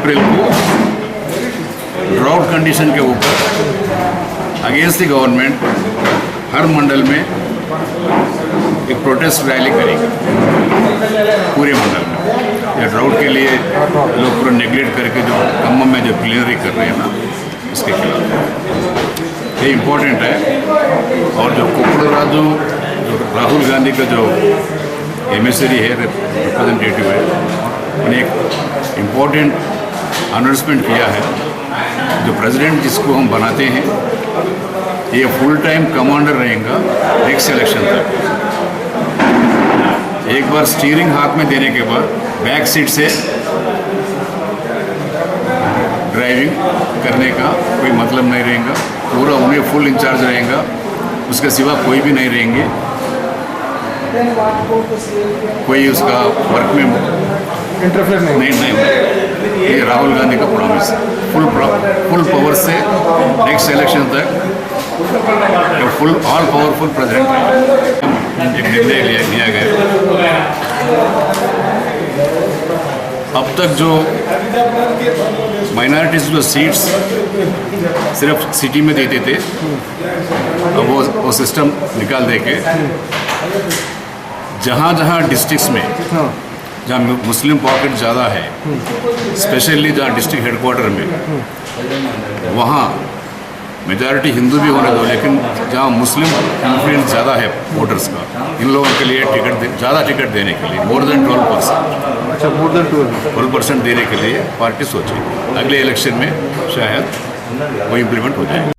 अप्रैल को drought condition के ऊपर अगेंस्ट द गवर्नमेंट हर मंडल में एक प्रोटेस्ट रैली करेंगे पूरे मंडल में। या ड्राउट के लिए लोग पूरा नेग्लेक्ट करके जो खम्मम में जो प्लेनरी कर रहे हैं ना, इसके खिलाफ ये इम्पोर्टेंट है। और जो कोपड़ राजू जो राहुल गांधी का जो एमिसरी है, रिप्रेजेंटेटिव है, उन्हें एक इम्पोर्टेंट अनाउंसमेंट किया है। जो प्रेसिडेंट जिसको हम बनाते हैं ये फुल टाइम कमांडर रहेगा नेक्स्ट इलेक्शन तक। एक बार स्टीयरिंग हाथ में देने के बाद बैक सीट से ड्राइविंग करने का कोई मतलब नहीं रहेगा। पूरा उन्हें फुल इंचार्ज रहेगा, उसके सिवा कोई भी नहीं रहेंगे। कोई उसका वर्क में इंटरफेयर नहीं ये राहुल गांधी का प्रॉमिस है। फुल पावर से नेक्स्ट इलेक्शन तक फुल ऑल पावरफुल प्रेसिडेंट एक निर्णय लिया गया। अब तक जो माइनॉरिटीज़ जो सीट्स सिर्फ सिटी में देते थे, अब वो सिस्टम निकाल देके जहाँ डिस्ट्रिक्ट्स में जहाँ मुस्लिम पॉकेट ज़्यादा है, स्पेशली जहाँ डिस्ट्रिक्ट हेडक्वार्टर में, वहाँ मेजॉरिटी हिंदू भी होने दो, लेकिन जहाँ मुस्लिम इन्फ्लुएंस ज़्यादा है वोटर्स का, इन लोगों के लिए ज़्यादा टिकट देने के लिए मोर देन 12%। अच्छा, मोर देन 12% देने के लिए पार्टी सोचेगी। अगले इलेक्शन में शायद वो इम्प्लीमेंट हो जाएगी।